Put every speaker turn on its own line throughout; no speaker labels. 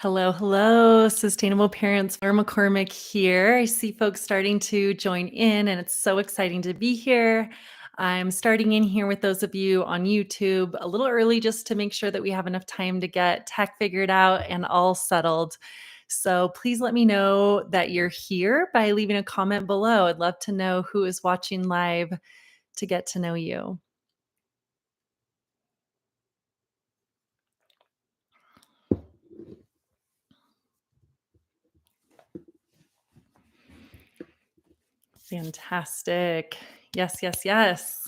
Hello, hello, Sustainable Parents. Laura McCormick here. I see folks starting to join in, and it's so exciting to be here. I'm starting in here with those of you on YouTube a little early just to make sure that we have enough time to get tech figured out and all settled. So please let me know that you're here by leaving a comment below. I'd love to know who is watching live to get to know you. Fantastic. Yes, yes, yes.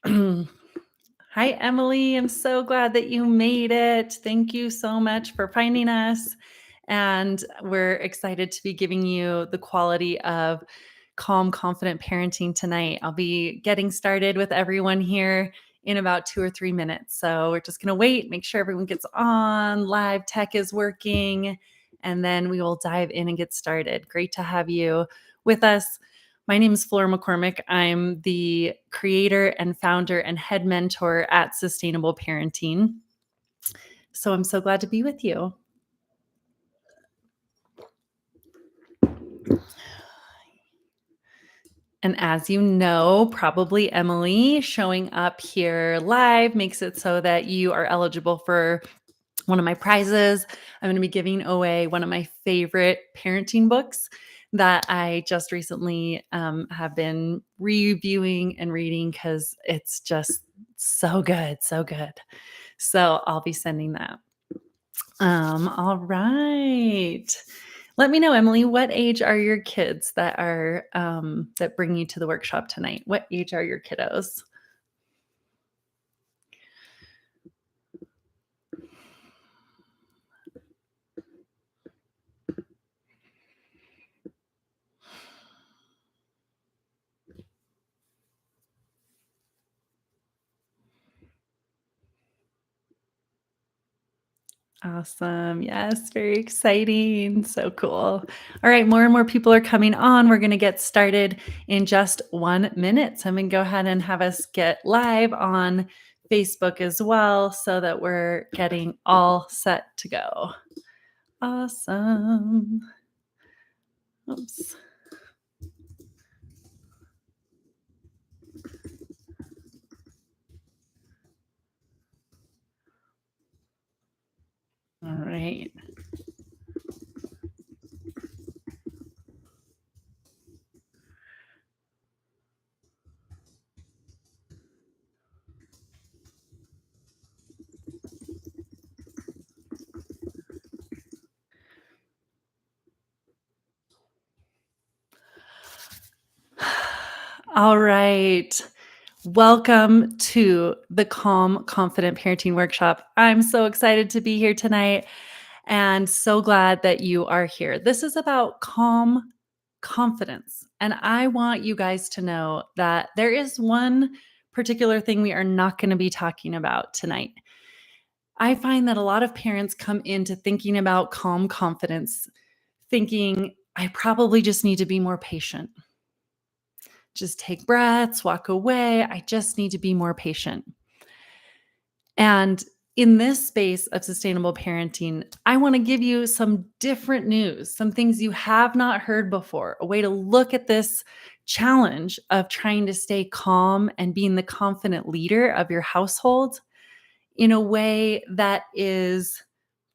Hi, Emily. I'm so glad that you made it. Thank you so much for finding us. And we're excited to be giving you the quality of calm, confident parenting tonight. I'll be getting started with everyone here in about 2 or 3 minutes. So we're just going to wait, make sure everyone gets on, live tech is working, and then we will dive in and get started. Great to have you with us. My name is Flora McCormick. I'm the creator and founder and head mentor at Sustainable Parenting. So I'm so glad to be with you. And as you know, probably Emily, showing up here live makes it so that you are eligible for one of my prizes. I'm going to be giving away one of my favorite parenting books that I just recently have been reviewing and reading because it's just so good, so good. So I'll be sending that. All right. Let me know, Emily, what age are your kids that are that bring you to the workshop tonight? What age are your kiddos? Awesome. Yes, very exciting. So cool. All right, more and more people are coming on. We're going to get started in just 1 minute. So I'm going to go ahead and have us get live on Facebook as well so that we're getting all set to go. Awesome. Oops. All right. All right. Welcome to the Calm Confident Parenting Workshop. I'm so excited to be here tonight and so glad that you are here. This is about calm confidence. And I want you guys to know that there is one particular thing we are not going to be talking about tonight. I find that a lot of parents come into thinking about calm confidence thinking, I probably just need to be more patient. Just take breaths, walk away. I just need to be more patient. And in this space of sustainable parenting, I want to give you some different news, some things you have not heard before, a way to look at this challenge of trying to stay calm and being the confident leader of your household in a way that is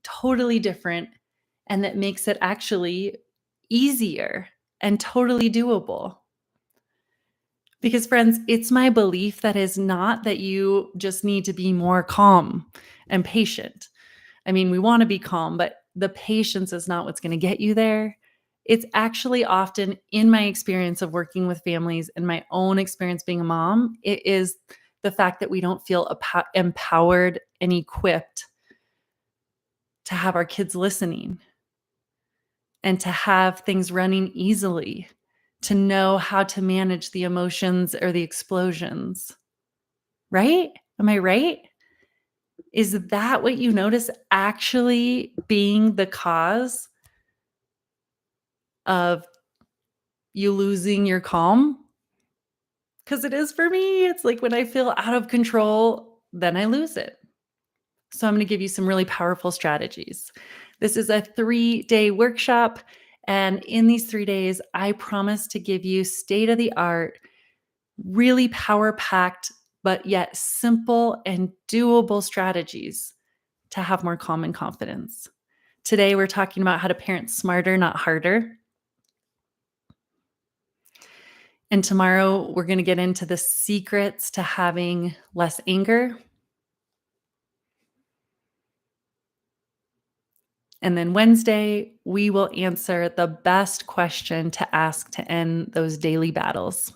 totally different and that makes it actually easier and totally doable. Because, friends, it's my belief that is not that you just need to be more calm and patient. I mean, we want to be calm, but the patience is not what's going to get you there. It's actually often, in my experience of working with families and my own experience being a mom, it is the fact that we don't feel empowered and equipped to have our kids listening and to have things running easily, to know how to manage the emotions or the explosions. Right? Am I right? Is that what you notice actually being the cause of you losing your calm? Because it is for me. It's like when I feel out of control, then I lose it. So I'm going to give you some really powerful strategies. This is a 3-day workshop. And in these 3 days, I promise to give you state of the art, really power packed, but yet simple and doable strategies to have more calm and confidence. Today, we're talking about how to parent smarter, not harder. And tomorrow, we're going to get into the secrets to having less anger. And then Wednesday, we will answer the best question to ask to end those daily battles.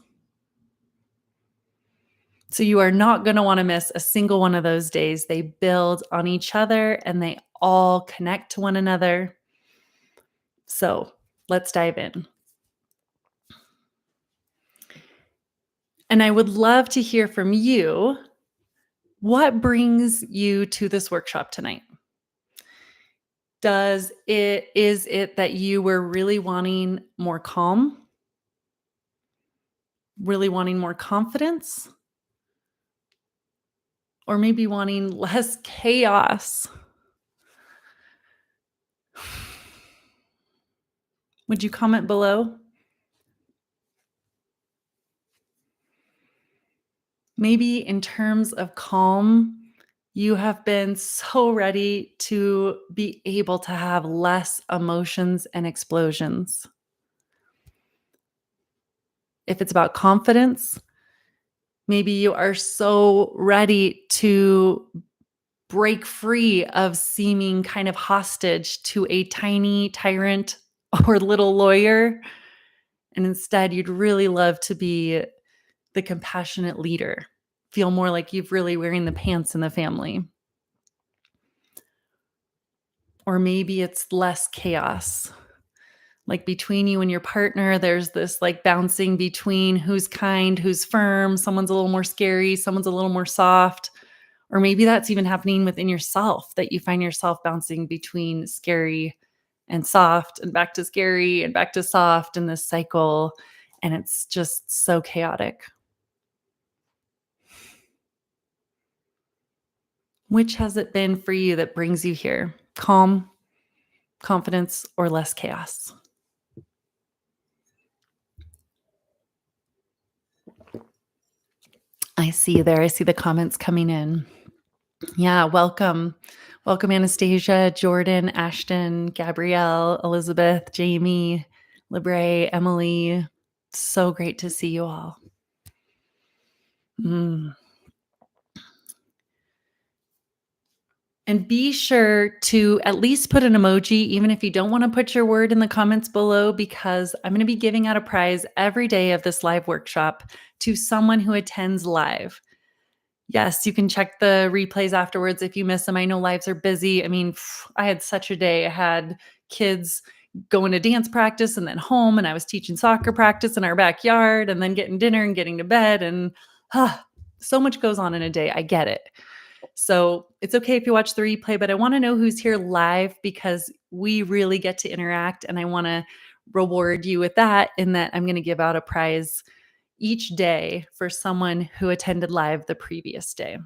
So you are not going to want to miss a single one of those days. They build on each other and they all connect to one another. So let's dive in. And I would love to hear from you. What brings you to this workshop tonight? Is it that you were really wanting more calm? Really wanting more confidence? Or maybe wanting less chaos? Would you comment below? Maybe in terms of calm, you have been so ready to be able to have less emotions and explosions. If it's about confidence, maybe you are so ready to break free of seeming kind of hostage to a tiny tyrant or little lawyer. And instead, you'd really love to be the compassionate leader, feel more like you've really wearing the pants in the family. Or maybe it's less chaos. Like between you and your partner, there's this like bouncing between who's kind, who's firm, someone's a little more scary, someone's a little more soft. Or maybe that's even happening within yourself, that you find yourself bouncing between scary and soft and back to scary and back to soft in this cycle. And it's just so chaotic. Which has it been for you that brings you here? Calm, confidence, or less chaos? I see you there. I see the comments coming in. Yeah, welcome. Welcome, Anastasia, Jordan, Ashton, Gabrielle, Elizabeth, Jamie, Libre, Emily. So great to see you all. Mm. And be sure to at least put an emoji, even if you don't want to put your word in the comments below, because I'm going to be giving out a prize every day of this live workshop to someone who attends live. Yes, you can check the replays afterwards if you miss them. I know lives are busy. I mean, I had such a day. I had kids going to dance practice and then home, and I was teaching soccer practice in our backyard and then getting dinner and getting to bed. And so much goes on in a day. I get it. So it's okay if you watch the replay, but I want to know who's here live because we really get to interact, and I want to reward you with that in that I'm going to give out a prize each day for someone who attended live the previous day.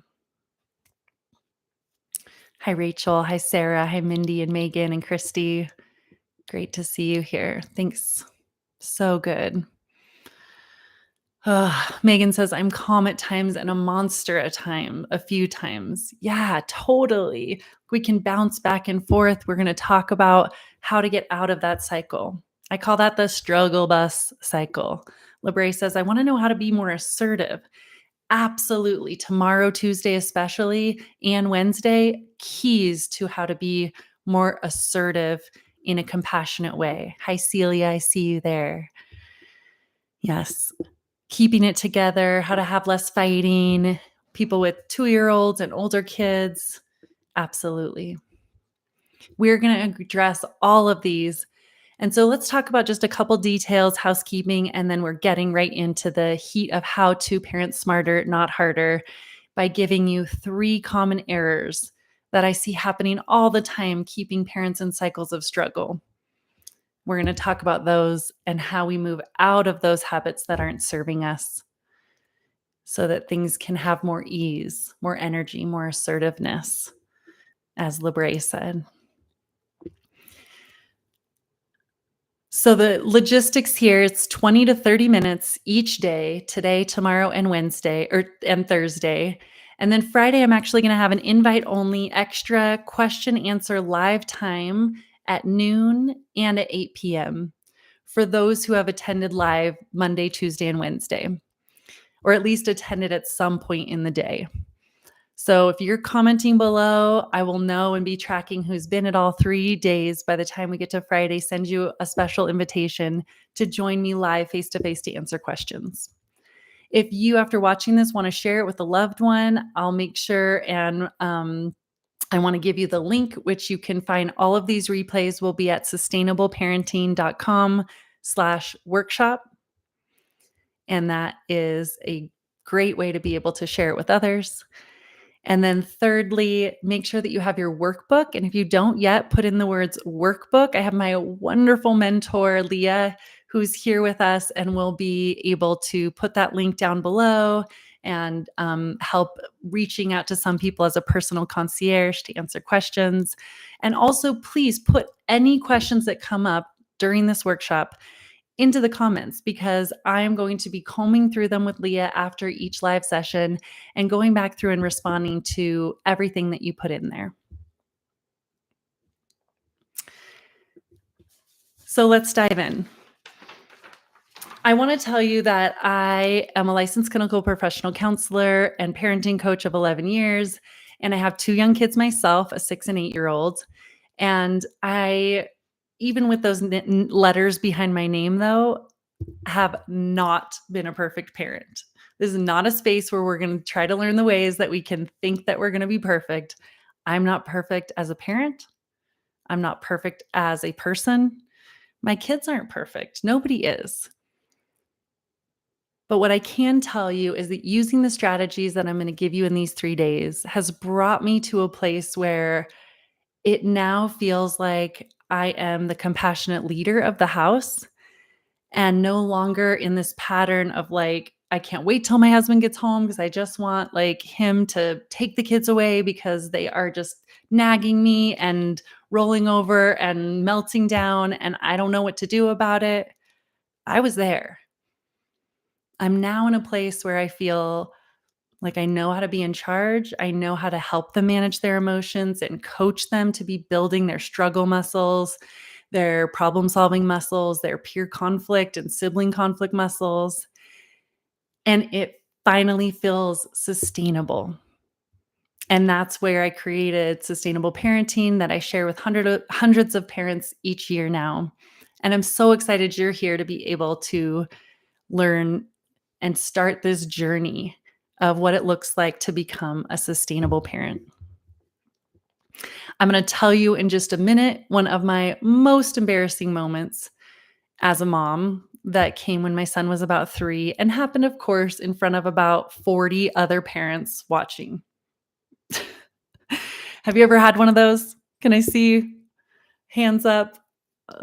Hi, Rachel. Hi, Sarah. Hi, Mindy and Megan and Christy. Great to see you here. Thanks. So good. Megan says, I'm calm at times and a monster at a few times. Yeah, totally. We can bounce back and forth. We're going to talk about how to get out of that cycle. I call that the struggle bus cycle. Libre says, I want to know how to be more assertive. Absolutely. Tomorrow, Tuesday, especially, and Wednesday, keys to how to be more assertive in a compassionate way. Hi, Celia. I see you there. Yes. Keeping it together, how to have less fighting, people with 2-year-olds and older kids. Absolutely. We're going to address all of these. And so let's talk about just a couple details, housekeeping, and then we're getting right into the heat of how to parent smarter, not harder, by giving you 3 common errors that I see happening all the time, keeping parents in cycles of struggle. We're going to talk about those and how we move out of those habits that aren't serving us so that things can have more ease, more energy, more assertiveness, as Libre said. So the logistics here, it's 20 to 30 minutes each day, today, tomorrow, and Wednesday and Thursday. And then Friday, I'm actually going to have an invite only extra question answer live time at noon and at 8 p.m. for those who have attended live Monday, Tuesday, and Wednesday, or at least attended at some point in the day. So if you're commenting below, I will know and be tracking who's been at all 3 days. By the time we get to Friday, send you a special invitation to join me live face to face to answer questions. If you, after watching this, want to share it with a loved one, I'll make sure and I want to give you the link, which you can find all of these replays will be at sustainableparenting.com/workshop. And that is a great way to be able to share it with others. And then thirdly, make sure that you have your workbook. And if you don't yet, put in the words workbook. I have my wonderful mentor, Leah, who's here with us and will be able to put that link down below and help reaching out to some people as a personal concierge to answer questions. And also, please put any questions that come up during this workshop into the comments because I'm going to be combing through them with Leah after each live session and going back through and responding to everything that you put in there. So let's dive in. I want to tell you that I am a licensed clinical professional counselor and parenting coach of 11 years, and I have 2 young kids myself, a 6 and 8-year-old. And I, even with those letters behind my name though, have not been a perfect parent. This is not a space where we're going to try to learn the ways that we can think that we're going to be perfect. I'm not perfect as a parent. I'm not perfect as a person. My kids aren't perfect. Nobody is. But what I can tell you is that using the strategies that I'm going to give you in these 3 days has brought me to a place where it now feels like I am the compassionate leader of the house and no longer in this pattern of like, I can't wait till my husband gets home because I just want like him to take the kids away because they are just nagging me and rolling over and melting down and I don't know what to do about it. I was there. I'm now in a place where I feel like I know how to be in charge. I know how to help them manage their emotions and coach them to be building their struggle muscles, their problem solving muscles, their peer conflict and sibling conflict muscles. And it finally feels sustainable. And that's where I created Sustainable Parenting that I share with hundreds of parents each year now. And I'm so excited you're here to be able to learn and start this journey of what it looks like to become a sustainable parent. I'm going to tell you in just a minute one of my most embarrassing moments as a mom that came when my son was about 3 and happened, of course, in front of about 40 other parents watching. Have you ever had one of those? Can I see hands up,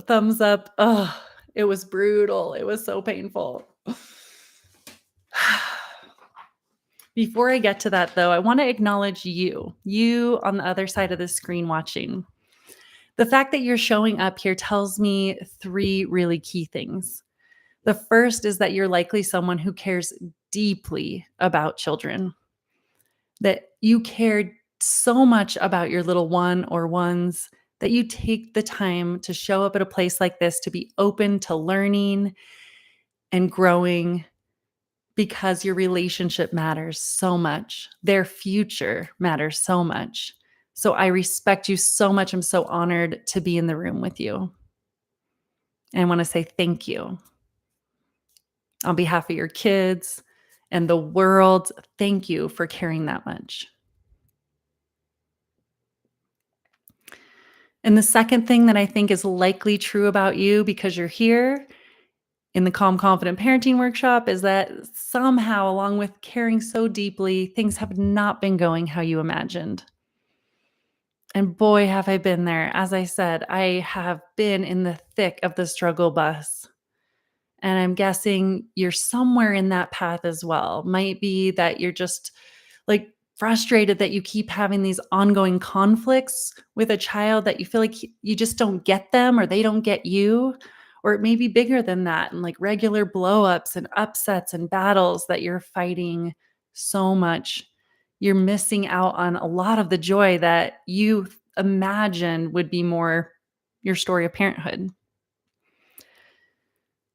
thumbs up? Oh, it was brutal. It was so painful. Before I get to that, though, I want to acknowledge you on the other side of the screen watching. The fact that you're showing up here tells me 3 really key things. The first is that you're likely someone who cares deeply about children, that you care so much about your little one or ones that you take the time to show up at a place like this to be open to learning and growing because your relationship matters so much. Their future matters so much. So I respect you so much. I'm so honored to be in the room with you. And I want to say thank you. On behalf of your kids and the world, thank you for caring that much. And the second thing that I think is likely true about you because you're here in the Calm Confident Parenting Workshop is that somehow, along with caring so deeply, things have not been going how you imagined. And boy, have I been there. As I said, I have been in the thick of the struggle bus. And I'm guessing you're somewhere in that path as well. Might be that you're just like frustrated that you keep having these ongoing conflicts with a child that you feel like you just don't get them or they don't get you. or it may be bigger than that, and like regular blowups and upsets and battles that you're fighting so much. You're missing out on a lot of the joy that you imagine would be more your story of parenthood.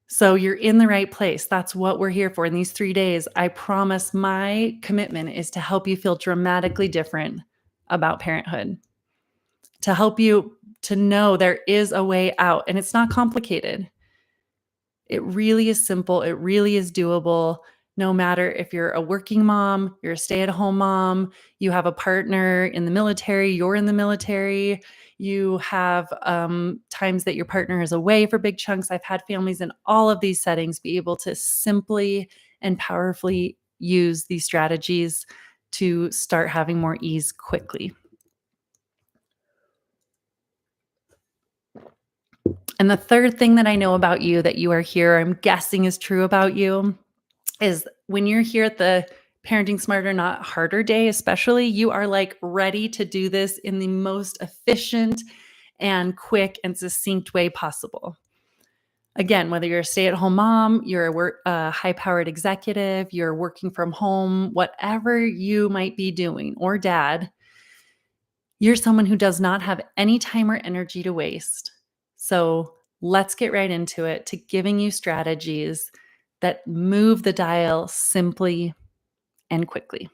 So you're in the right place. That's what we're here for in these 3 days. I promise my commitment is to help you feel dramatically different about parenthood, to help you to know there is a way out, and it's not complicated. It really is simple. It really is doable. No matter if you're a working mom, you're a stay at home mom, you have a partner in the military, you're in the military, you have times that your partner is away for big chunks. I've had families in all of these settings be able to simply and powerfully use these strategies to start having more ease quickly. And the third thing that I know about you that you are here, I'm guessing is true about you, is when you're here at the Parenting Smarter Not Harder Day, especially, you are like ready to do this in the most efficient and quick and succinct way possible. Again, whether you're a stay-at-home mom, you're a high-powered executive, you're working from home, whatever you might be doing, or dad, you're someone who does not have any time or energy to waste. So let's get right into it, to giving you strategies that move the dial simply and quickly.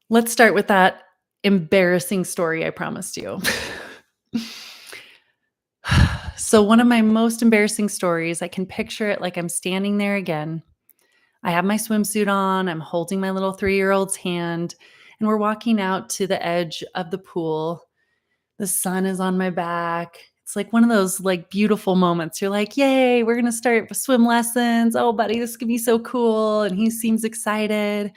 Let's start with that embarrassing story I promised you. So, one of my most embarrassing stories, I can picture it like I'm standing there again. I have my swimsuit on, I'm holding my little 3-year-old's hand, and we're walking out to the edge of the pool. The sun is on my back. It's like one of those like beautiful moments. You're like, "Yay, we're going to start swim lessons. Oh, buddy, this could be so cool." And he seems excited.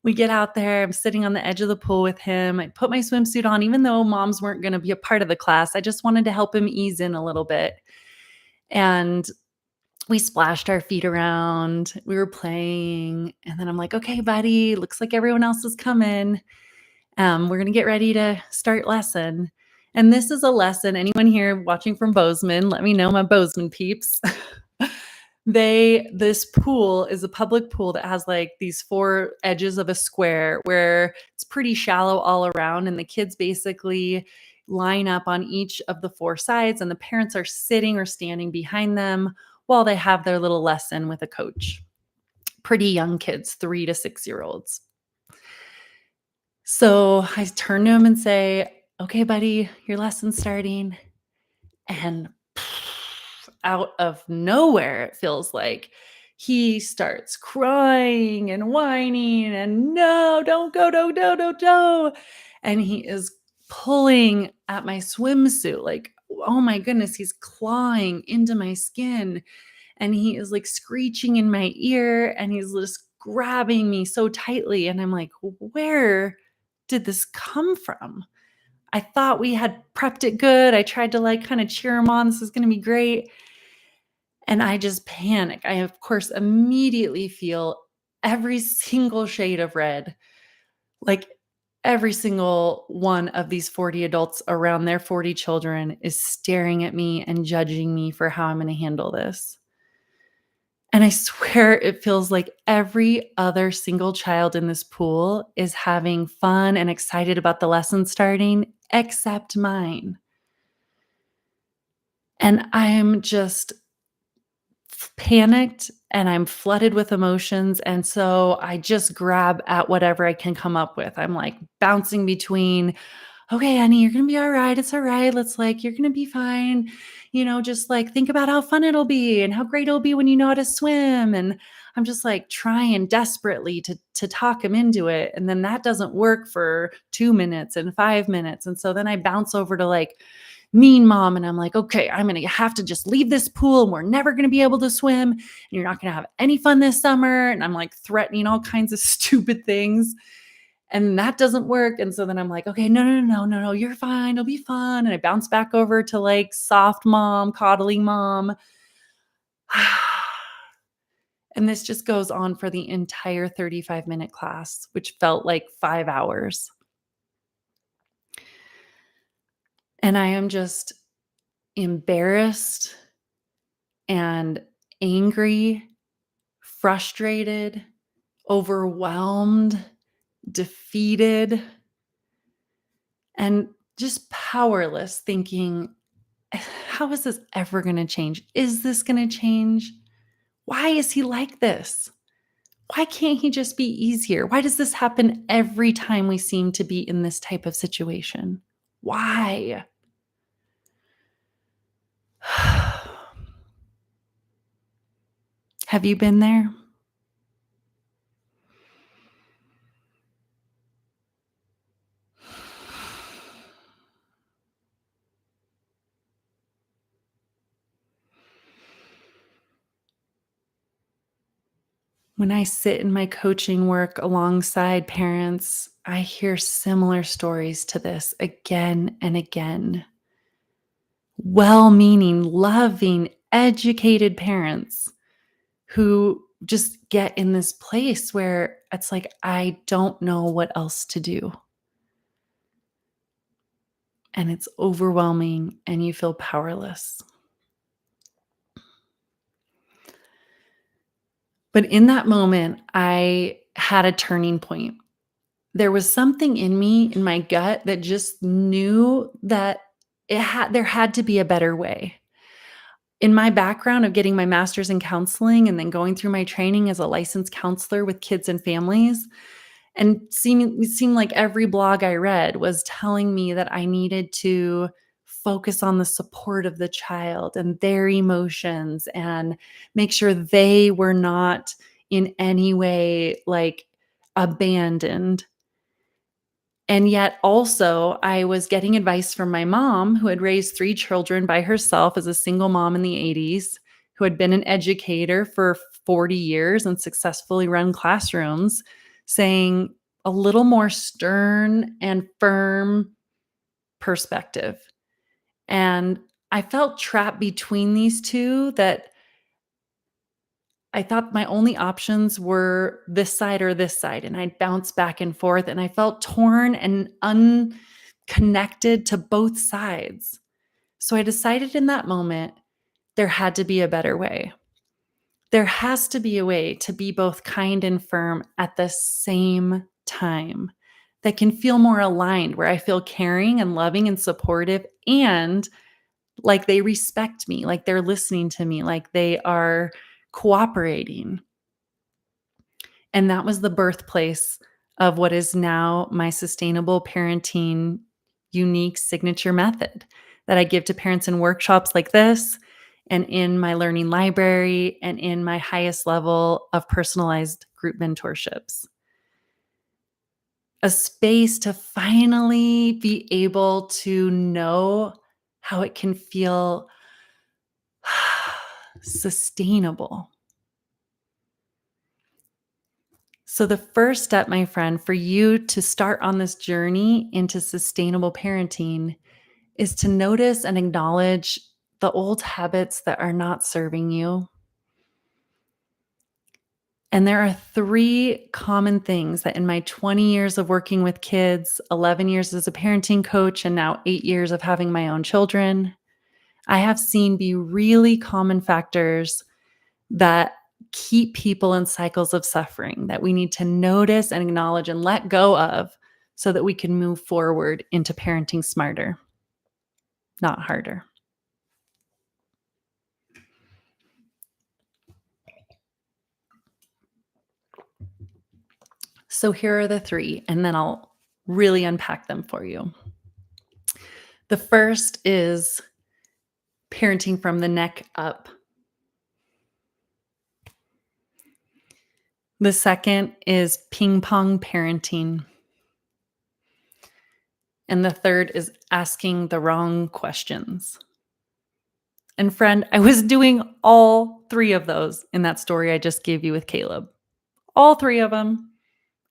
We get out there. I'm sitting on the edge of the pool with him. I put my swimsuit on even though moms weren't going to be a part of the class. I just wanted to help him ease in a little bit. And we splashed our feet around. We were playing. And then I'm like, "Okay, buddy, looks like everyone else is coming. We're going to get ready to start lesson." And this is a lesson. Anyone here watching from Bozeman, let me know, my Bozeman peeps. This pool is a public pool that has like these 4 edges of a square where it's pretty shallow all around. And the kids basically line up on each of the 4 sides, and the parents are sitting or standing behind them while they have their little lesson with a coach. Pretty young kids, 3 to 6-year-olds. So I turn to him and say, "Okay, buddy, your lesson's starting." And out of nowhere, it feels like he starts crying and whining and, "No, don't go, don't, no, no, no." And he is pulling at my swimsuit. Like, oh my goodness, he's clawing into my skin, and he is like screeching in my ear, and he's just grabbing me so tightly. And I'm like, where did this come from? I thought we had prepped it good. I tried to like kind of cheer him on. This is going to be great. And I just panic. I, of course, immediately feel every single shade of red. Like every single one of these 40 adults around their 40 children is staring at me and judging me for how I'm going to handle this. And I swear it feels like every other single child in this pool is having fun and excited about the lesson starting, except mine. And I'm just panicked and I'm flooded with emotions. And so I just grab at whatever I can come up with. I'm like bouncing between, "Okay, honey, you're going to be all right. It's all right. Let's like, you're going to be fine. Just like think about how fun it'll be and how great it'll be when you know how to swim." And I'm just like trying desperately to talk him into it. And then that doesn't work for 2 minutes and 5 minutes. And so then I bounce over to like mean mom, and I'm like, "Okay, I'm going to have to just leave this pool and we're never going to be able to swim. And you're not going to have any fun this summer." And I'm like threatening all kinds of stupid things. And that doesn't work. And so then I'm like, "Okay, no, no, no, no, no, you're fine. It'll be fun." And I bounce back over to like soft mom, coddling mom. And this just goes on for the entire 35-minute class, which felt like 5 hours. And I am just embarrassed and angry, frustrated, overwhelmed, defeated, and just powerless, thinking, how is this ever going to change? Is this going to change? Why is he like this? Why can't he just be easier? Why does this happen every time we seem to be in this type of situation? Why? Have you been there? When I sit in my coaching work alongside parents, I hear similar stories to this again and again. Well meaning, loving, educated parents who just get in this place where it's like, I don't know what else to do. And it's overwhelming and you feel powerless. But in that moment, I had a turning point. There was something in me, in my gut, that just knew that there had to be a better way. In my background of getting my master's in counseling and then going through my training as a licensed counselor with kids and families, and it seemed like every blog I read was telling me that I needed to focus on the support of the child and their emotions and make sure they were not in any way like abandoned. And yet also, I was getting advice from my mom, who had raised 3 children by herself as a single mom in the '80s, who had been an educator for 40 years and successfully run classrooms, saying a little more stern and firm perspective. And I felt trapped between these 2, that I thought my only options were this side or this side, and I'd bounce back and forth, and I felt torn and unconnected to both sides. So I decided in that moment there had to be a better way. There has to be a way to be both kind and firm at the same time that can feel more aligned, where I feel caring and loving and supportive and like they respect me, like they're listening to me, like they are cooperating. And that was the birthplace of what is now my sustainable parenting unique signature method that I give to parents in workshops like this, and in my learning library, and in my highest level of personalized group mentorships. A space to finally be able to know how it can feel sustainable. So, the first step, my friend, for you to start on this journey into sustainable parenting is to notice and acknowledge the old habits that are not serving you. And there are 3 common things that in my 20 years of working with kids, 11 years as a parenting coach, and now 8 years of having my own children, I have seen be really common factors that keep people in cycles of suffering that we need to notice and acknowledge and let go of so that we can move forward into parenting smarter, not harder. So here are the 3, and then I'll really unpack them for you. The first is parenting from the neck up. The second is ping pong parenting. And the third is asking the wrong questions. And friend, I was doing all 3 of those in that story I just gave you with Caleb. All 3 of them.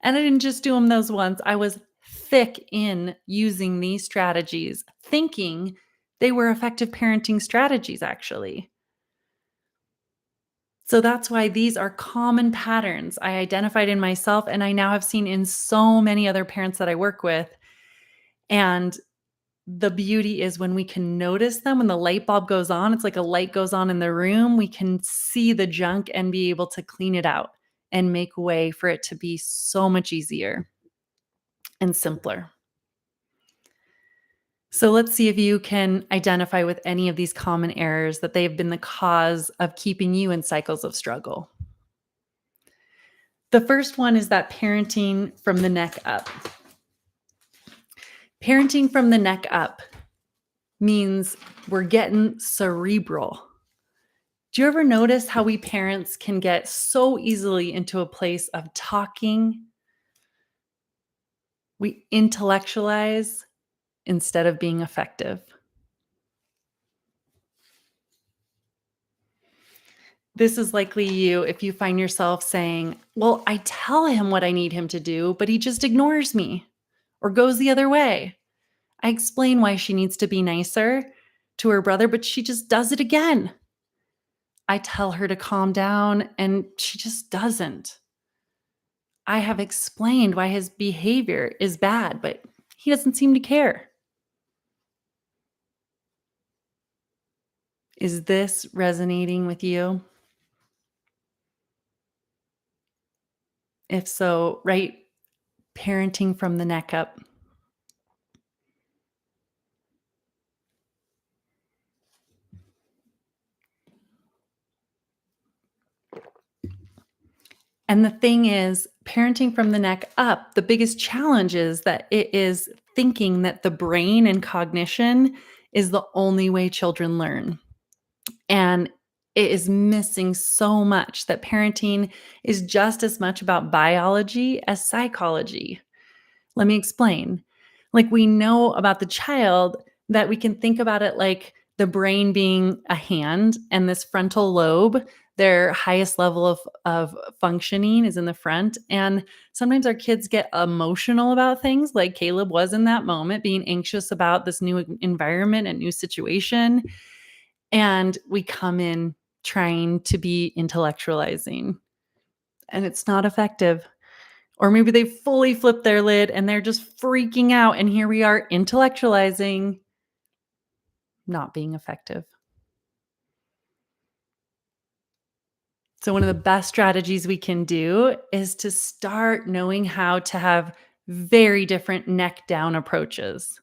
And I didn't just do them those once. I was thick in using these strategies, thinking they were effective parenting strategies, actually. So that's why these are common patterns I identified in myself, and I now have seen in so many other parents that I work with. And The beauty is when we can notice them, when the light bulb goes on, it's like a light goes on in the room, we can see the junk and be able to clean it out and make way for it to be so much easier and simpler. So let's see if you can identify with any of these common errors that they have been the cause of keeping you in cycles of struggle. The first one is that parenting from the neck up. Parenting from the neck up means we're getting cerebral. Do you ever notice how we parents can get so easily into a place of talking? We intellectualize instead of being effective. This is likely you if you find yourself saying, "Well, I tell him what I need him to do, but he just ignores me or goes the other way. I explain why she needs to be nicer to her brother, but she just does it again. I tell her to calm down and she just doesn't. I have explained why his behavior is bad, but he doesn't seem to care." Is this resonating with you? If so, right, parenting from the neck up. And the thing is, parenting from the neck up, the biggest challenge is that it is thinking that the brain and cognition is the only way children learn. And it is missing so much that parenting is just as much about biology as psychology. Let me explain. Like, we know about the child that we can think about it like the brain being a hand and this frontal lobe, their highest level of functioning is in the front. And sometimes our kids get emotional about things, like Caleb was in that moment, being anxious about this new environment and new situation. And we come in trying to be intellectualizing, and it's not effective. Or maybe they fully flip their lid and they're just freaking out. And here we are intellectualizing, not being effective. So, one of the best strategies we can do is to start knowing how to have very different neck down approaches.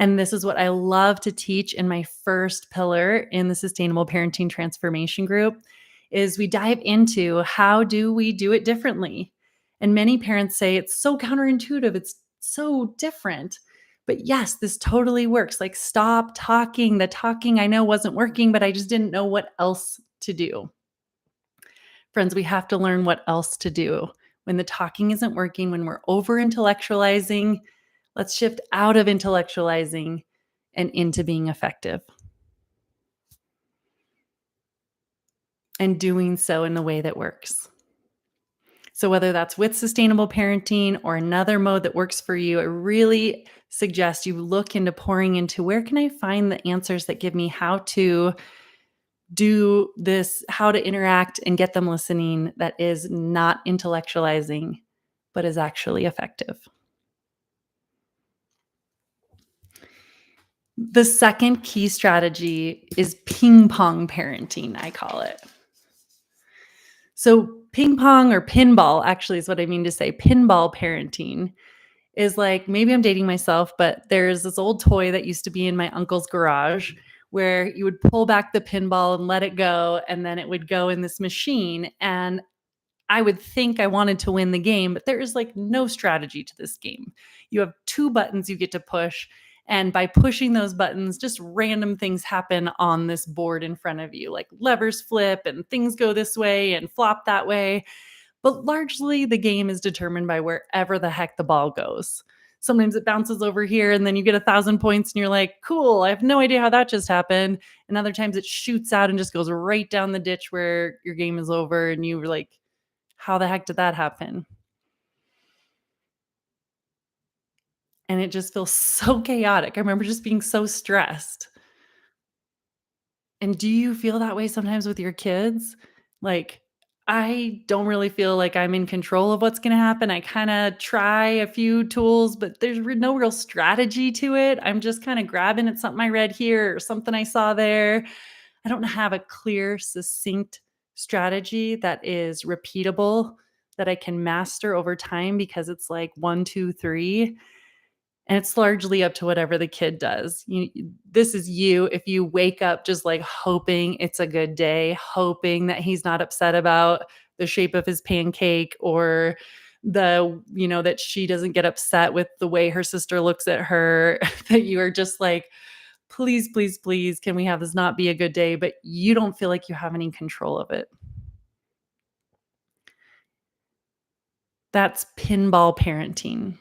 And this is what I love to teach in my first pillar in the sustainable parenting transformation group is we dive into how do we do it differently. And many parents say it's so counterintuitive, it's so different. But yes, this totally works. Like, stop talking. The talking I know wasn't working, but I just didn't know what else to do. Friends, we have to learn what else to do. When the talking isn't working, when we're over intellectualizing, let's shift out of intellectualizing and into being effective, and doing so in a way that works. So, whether that's with sustainable parenting or another mode that works for you, I really suggest you look into pouring into where can I find the answers that give me how to do this, how to interact and get them listening that is not intellectualizing, but is actually effective. The second key strategy is ping pong parenting, I call it. So, ping pong or pinball actually is what I mean to say. Pinball parenting is like, maybe I'm dating myself, but there's this old toy that used to be in my uncle's garage where you would pull back the pinball and let it go, and then it would go in this machine. And I would think I wanted to win the game, but there is like no strategy to this game. You have two buttons you get to push. And by pushing those buttons, just random things happen on this board in front of you, like levers flip and things go this way and flop that way. But largely the game is determined by wherever the heck the ball goes. Sometimes it bounces over here and then you get 1,000 points and you're like, cool, I have no idea how that just happened. And other times it shoots out and just goes right down the ditch where your game is over and you were like, how the heck did that happen? And it just feels so chaotic. I remember just being so stressed. And do you feel that way sometimes with your kids? Like, I don't really feel like I'm in control of what's gonna happen. I kinda try a few tools, but there's no real strategy to it. I'm just kinda grabbing at something I read here or something I saw there. I don't have a clear, succinct strategy that is repeatable, that I can master over time because it's like 1, 2, 3. And it's largely up to whatever the kid does. This is you if you wake up just, like, hoping it's a good day, hoping that he's not upset about the shape of his pancake or that she doesn't get upset with the way her sister looks at her, that you are just like, "Please, please, please, can we have this not be a good day?" But you don't feel like you have any control of it. That's pinball parenting.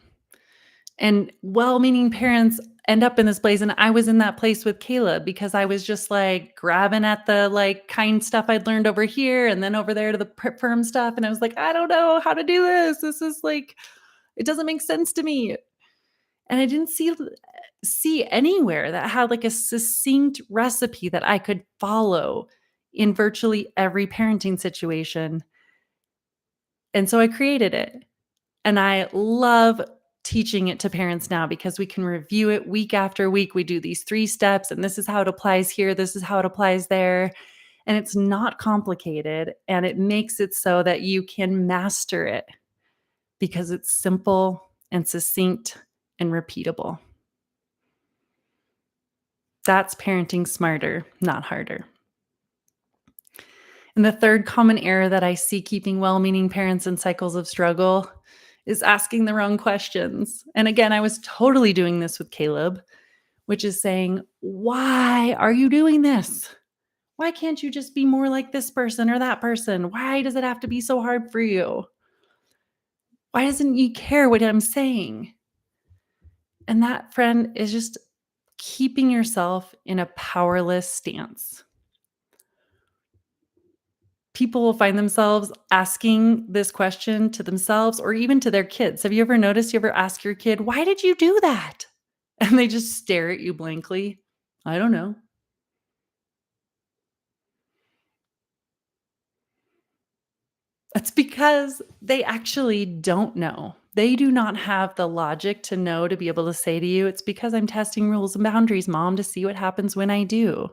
And well-meaning parents end up in this place, and I was in that place with Caleb because I was just, like, grabbing at the, like, kind stuff I'd learned over here and then over there to the firm stuff, and I was like, "I don't know how to do this. This is, like it doesn't make sense to me." And I didn't see anywhere that had, like, a succinct recipe that I could follow in virtually every parenting situation, and so I created it. And I love teaching it to parents now because we can review it week after week. We do these 3 steps, and this is how it applies here, this is how it applies there, and it's not complicated, and it makes it so that you can master it because it's simple and succinct and repeatable. That's parenting smarter, not harder. And the third common error that I see keeping well-meaning parents in cycles of struggle is asking the wrong questions. And again, I was totally doing this with Caleb, which is saying, "Why are you doing this? Why can't you just be more like this person or that person? Why does it have to be so hard for you? Why doesn't you care what I'm saying?" And that, friend, is just keeping yourself in a powerless stance. People will find themselves asking this question to themselves or even to their kids. Have you ever noticed you ever ask your kid, "Why did you do that?" And they just stare at you blankly. "I don't know." That's because they actually don't know. They do not have the logic to know to be able to say to you, "It's because I'm testing rules and boundaries, mom, to see what happens when I do.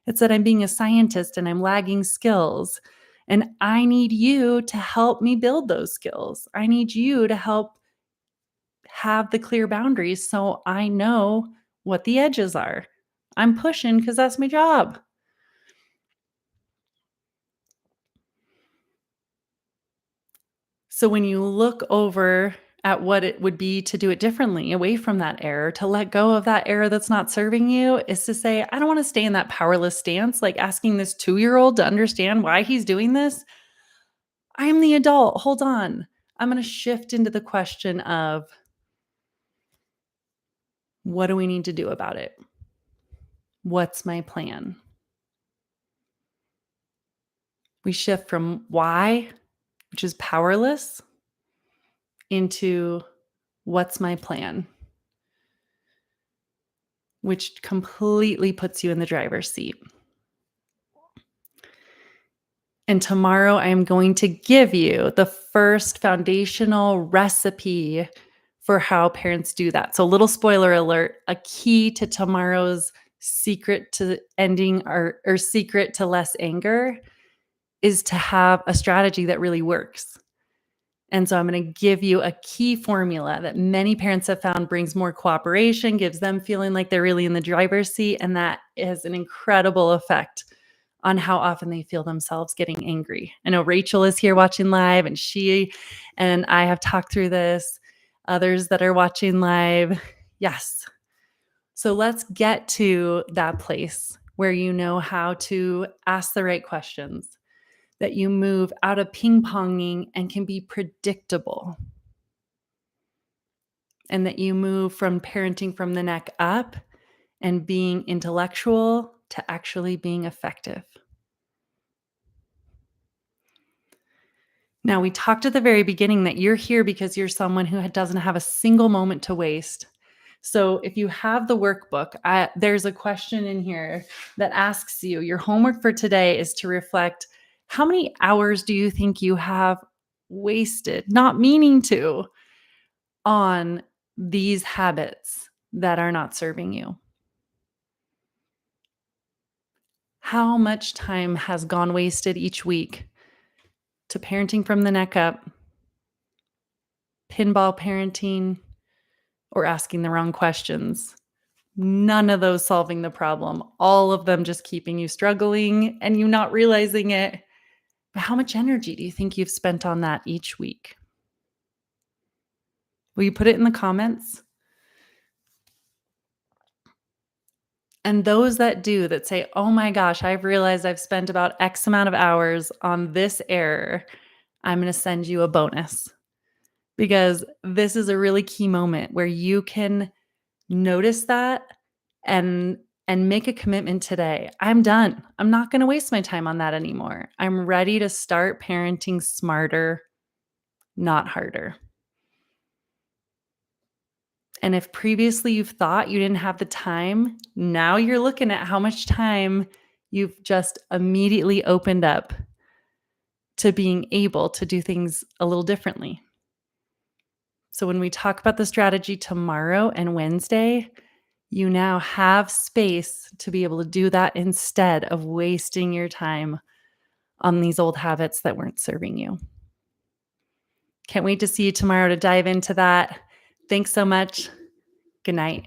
It's that I'm being a scientist and I'm lagging skills. And I need you to help me build those skills. I need you to help have the clear boundaries so I know what the edges are. I'm pushing because that's my job." So when you look over at what it would be to do it differently, away from that error, to let go of that error that's not serving you, is to say, "I don't want to stay in that powerless stance, like asking this 2-year-old to understand why he's doing this. I'm the adult. Hold on. I'm going to shift into the question of, what do we need to do about it? What's my plan?" We shift from why, which is powerless, into what's my plan, which completely puts you in the driver's seat. And tomorrow I am going to give you the first foundational recipe for how parents do that. So, little spoiler alert, a key to tomorrow's secret to ending or secret to less anger is to have a strategy that really works. And so I'm going to give you a key formula that many parents have found brings more cooperation, gives them feeling like they're really in the driver's seat, and that has an incredible effect on how often they feel themselves getting angry. I know Rachel is here watching live, and she and I have talked through this. Others that are watching live, yes. So let's get to that place where you know how to ask the right questions, that you move out of ping-ponging and can be predictable, and that you move from parenting from the neck up and being intellectual to actually being effective. Now, we talked at the very beginning that you're here because you're someone who doesn't have a single moment to waste. So if you have the workbook, there's a question in here that asks you, your homework for today is to reflect, How many hours do you think you have wasted, not meaning to, on these habits that are not serving you? How much time has gone wasted each week to parenting from the neck up, pinball parenting, or asking the wrong questions? None of those solving the problem, all of them just keeping you struggling and you not realizing it. But how much energy do you think you've spent on that each week? Will you put it in the comments? And those that do, that say, "Oh my gosh, I've realized I've spent about X amount of hours on this error," I'm gonna send you a bonus, because this is a really key moment where you can notice that and make a commitment today. I'm done. I'm not gonna waste my time on that anymore. I'm ready to start parenting smarter, not harder. And if previously you've thought you didn't have the time, now you're looking at how much time you've just immediately opened up to being able to do things a little differently. So when we talk about the strategy tomorrow and Wednesday, you now have space to be able to do that instead of wasting your time on these old habits that weren't serving you. Can't wait to see you tomorrow to dive into that. Thanks so much. Good night.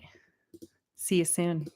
See you soon.